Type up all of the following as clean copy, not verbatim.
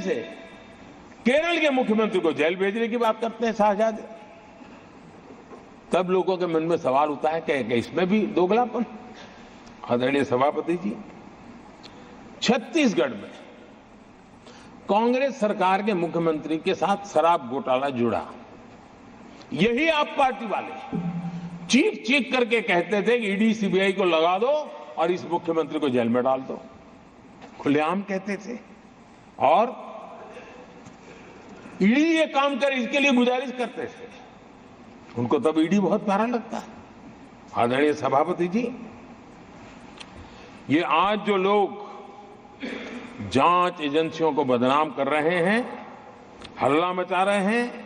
से केरल के मुख्यमंत्री को जेल भेजने की बात करते हैं शाहजादे। तब लोगों के मन में सवाल उठता है कि इसमें भी दोगलापन। आदरणीय सभापति जी, छत्तीसगढ़ में कांग्रेस सरकार के मुख्यमंत्री के साथ शराब घोटाला जुड़ा। यही आप पार्टी वाले चीख चीख करके कहते थे कि ईडी सीबीआई को लगा दो और इस मुख्यमंत्री को जेल में डाल दो। खुलेआम कहते थे और ईडी ये काम करे इसके लिए गुजारिश करते थे। उनको तब ईडी बहुत प्यारा लगता है। आदरणीय सभापति जी, ये आज जो लोग जांच एजेंसियों को बदनाम कर रहे हैं, हल्ला मचा रहे हैं,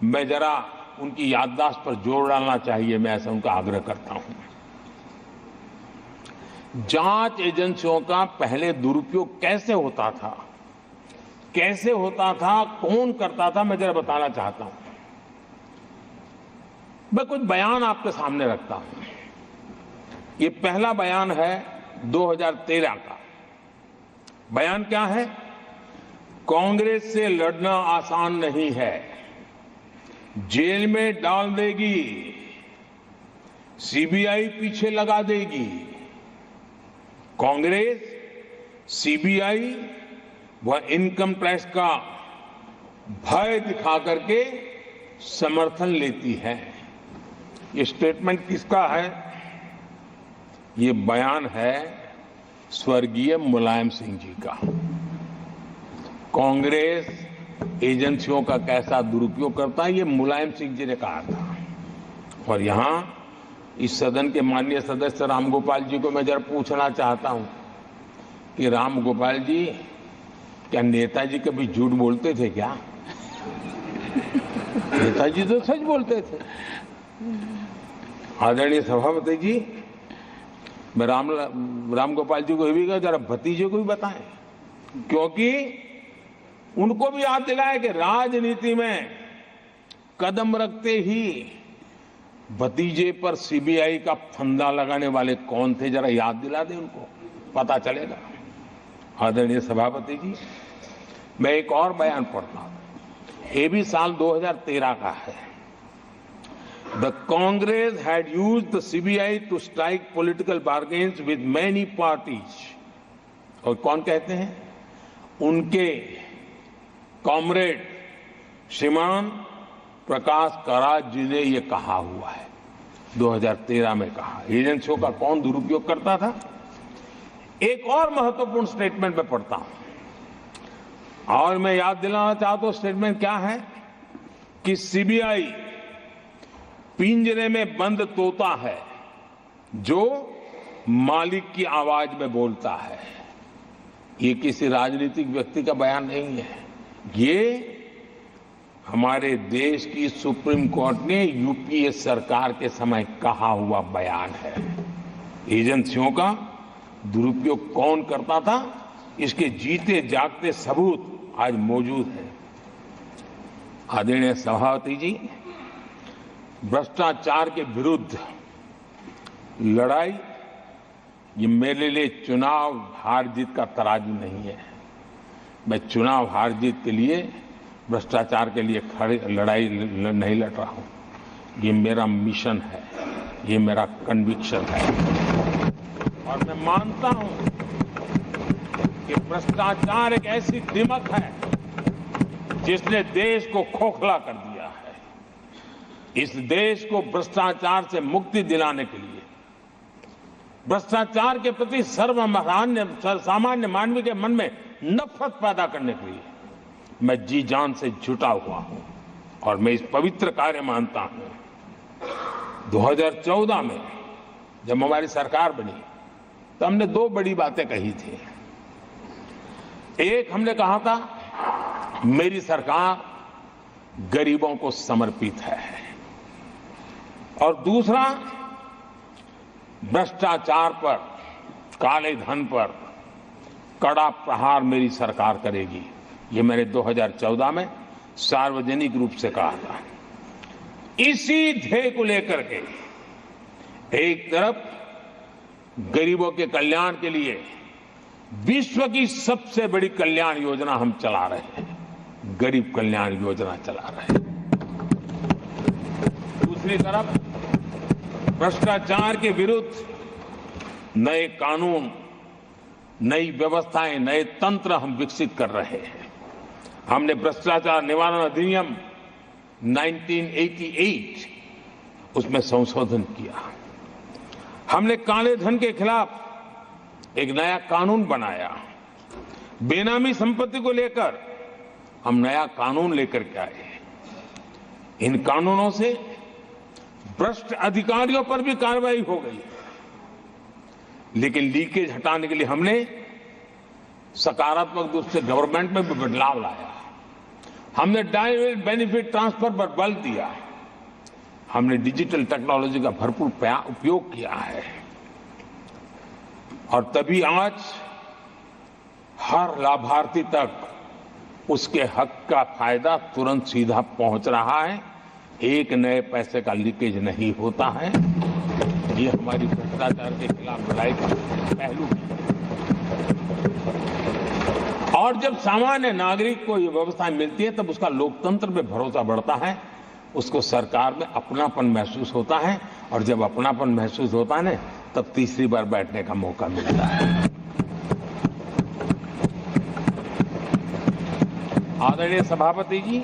मैं जरा उनकी याददाश्त पर जोर डालना चाहिए, मैं ऐसा उनका आग्रह करता हूं। जांच एजेंसियों का पहले दुरुपयोग कैसे होता था, कौन करता था, मैं जरा बताना चाहता हूं। मैं कुछ बयान आपके सामने रखता हूं। ये पहला बयान है 2013 का। बयान क्या है? कांग्रेस से लड़ना आसान नहीं है, जेल में डाल देगी, सीबीआई पीछे लगा देगी। कांग्रेस सीबीआई व इनकम टैक्स का भय दिखा करके समर्थन लेती है। ये स्टेटमेंट किसका है? ये बयान है स्वर्गीय मुलायम सिंह जी का। कांग्रेस एजेंसियों का कैसा दुरुपयोग करता है, ये मुलायम सिंह जी ने कहा था। और यहां इस सदन के माननीय सदस्य रामगोपाल जी को मैं जरा पूछना चाहता हूं कि रामगोपाल जी, क्या नेताजी कभी झूठ बोलते थे क्या? नेताजी तो सच बोलते थे। आदरणीय सभापति जी, मैं रामगोपाल जी को ये भी कहा जरा भतीजे को भी बताएं, क्योंकि उनको भी याद दिलाए कि राजनीति में कदम रखते ही भतीजे पर सीबीआई का फंदा लगाने वाले कौन थे, जरा याद दिला दें उनको, पता चलेगा। आदरणीय सभापति जी, मैं एक और बयान पढ़ता हूं। ये भी साल 2013 का है। The Congress had used the CBI to strike political bargains with many parties. और कौन कहते हैं? उनके कॉमरेड श्रीमान प्रकाश करात जी ने ये कहा हुआ है, 2013 में कहा। एजेंसियों का कौन दुरुपयोग करता था? एक और महत्वपूर्ण स्टेटमेंट में पढ़ता हूं और मैं याद दिलाना चाहता हूं। स्टेटमेंट क्या है कि सीबीआई पिंजरे में बंद तोता है जो मालिक की आवाज में बोलता है। ये किसी राजनीतिक व्यक्ति का बयान नहीं है, ये हमारे देश की सुप्रीम कोर्ट ने यूपीए सरकार के समय कहा हुआ बयान है। एजेंसियों का दुरुपयोग कौन करता था, इसके जीते जागते सबूत आज मौजूद है। आदरणीय सभापति जी, भ्रष्टाचार के विरुद्ध लड़ाई ये मेरे लिए चुनाव हार जीत का तराजू नहीं है। मैं चुनाव हार जीत के लिए, भ्रष्टाचार के लिए लड़ाई नहीं लड़ रहा हूं। ये मेरा मिशन है, ये मेरा कन्विक्शन है। और मैं मानता हूं कि भ्रष्टाचार एक ऐसी दिमक है जिसने देश को खोखला कर दिया है। इस देश को भ्रष्टाचार से मुक्ति दिलाने के लिए, भ्रष्टाचार के प्रति सामान्य मानवीय के मन में नफरत पैदा करने के लिए मैं जी जान से जुटा हुआ हूं और मैं इस पवित्र कार्य मानता हूं। 2014 में जब हमारी सरकार बनी तो हमने दो बड़ी बातें कही थी। एक, हमने कहा था मेरी सरकार गरीबों को समर्पित है, और दूसरा, भ्रष्टाचार पर, काले धन पर कड़ा प्रहार मेरी सरकार करेगी। ये मैंने 2014 में सार्वजनिक रूप से कहा था। इसी ध्येय को लेकर के एक तरफ गरीबों के कल्याण के लिए विश्व की सबसे बड़ी कल्याण योजना हम चला रहे हैं, गरीब कल्याण योजना चला रहे हैं। दूसरी तरफ भ्रष्टाचार के विरुद्ध नए कानून, नई व्यवस्थाएं, नए तंत्र हम विकसित कर रहे हैं। हमने भ्रष्टाचार निवारण अधिनियम 1988 उसमें संशोधन किया। हमने काले धन के खिलाफ एक नया कानून बनाया। बेनामी संपत्ति को लेकर हम नया कानून लेकर के आए। इन कानूनों से भ्रष्ट अधिकारियों पर भी कार्रवाई हो गई, लेकिन लीकेज हटाने के लिए हमने सकारात्मक रूप से गवर्नमेंट में भी बदलाव लाया। हमने डायरेक्ट बेनिफिट ट्रांसफर पर बल दिया। हमने डिजिटल टेक्नोलॉजी का भरपूर उपयोग किया है और तभी आज हर लाभार्थी तक उसके हक का फायदा तुरंत सीधा पहुंच रहा है। एक नए पैसे का लीकेज नहीं होता है। ये हमारी भ्रष्टाचार के खिलाफ लड़ाई का पहलू है। और जब सामान्य नागरिक को ये व्यवस्था मिलती है तब उसका लोकतंत्र में भरोसा बढ़ता है, उसको सरकार में अपनापन महसूस होता है, और जब अपनापन महसूस होता है ना, तब तीसरी बार बैठने का मौका मिलता है। आदरणीय सभापति जी,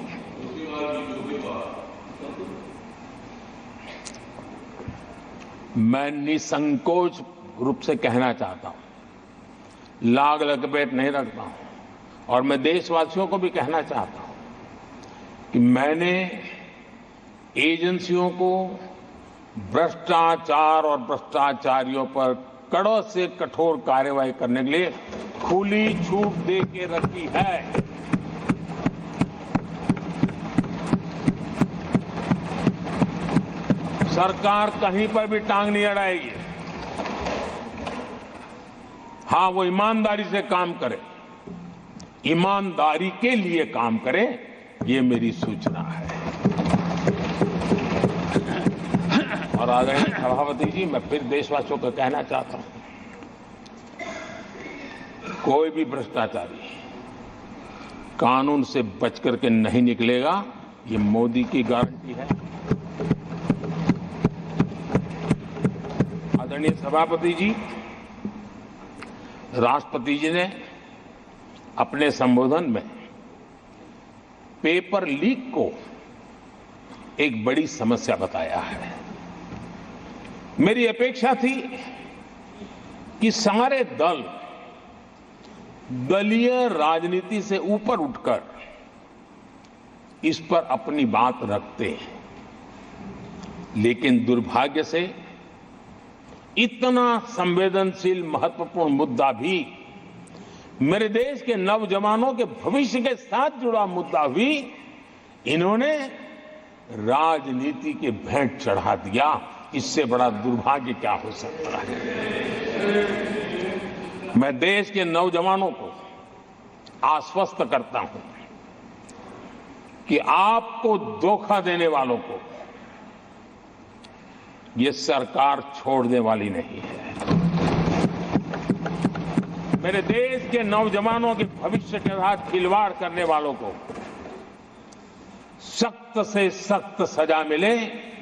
मैं निसंकोच रूप से कहना चाहता हूं, लाग लपेट नहीं रखता हूं, और मैं देशवासियों को भी कहना चाहता हूं कि मैंने एजेंसियों को भ्रष्टाचार और भ्रष्टाचारियों पर कड़ों से कठोर कार्रवाई करने के लिए खुली छूट दे के रखी है। सरकार कहीं पर भी टांग नहीं अड़ाएगी। हां, वो ईमानदारी से काम करे, ईमानदारी के लिए काम करे, ये मेरी सूचना है। और आदरणीय सभापति जी, मैं फिर देशवासियों को कहना चाहता हूं, कोई भी भ्रष्टाचारी कानून से बच करके नहीं निकलेगा, ये मोदी की गारंटी है। आदरणीय सभापति जी, राष्ट्रपति जी ने अपने संबोधन में पेपर लीक को एक बड़ी समस्या बताया है। मेरी अपेक्षा थी कि सारे दल दलीय राजनीति से ऊपर उठकर इस पर अपनी बात रखते हैं, लेकिन दुर्भाग्य से इतना संवेदनशील महत्वपूर्ण मुद्दा भी, मेरे देश के नौजवानों के भविष्य के साथ जुड़ा मुद्दा भी इन्होंने राजनीति के भेंट चढ़ा दिया। इससे बड़ा दुर्भाग्य क्या हो सकता है। मैं देश के नौजवानों को आश्वस्त करता हूं कि आपको धोखा देने वालों को ये सरकार छोड़ने वाली नहीं है। मेरे देश के नौजवानों के भविष्य के साथ खिलवाड़ करने वालों को सख्त से सख्त सजा मिले,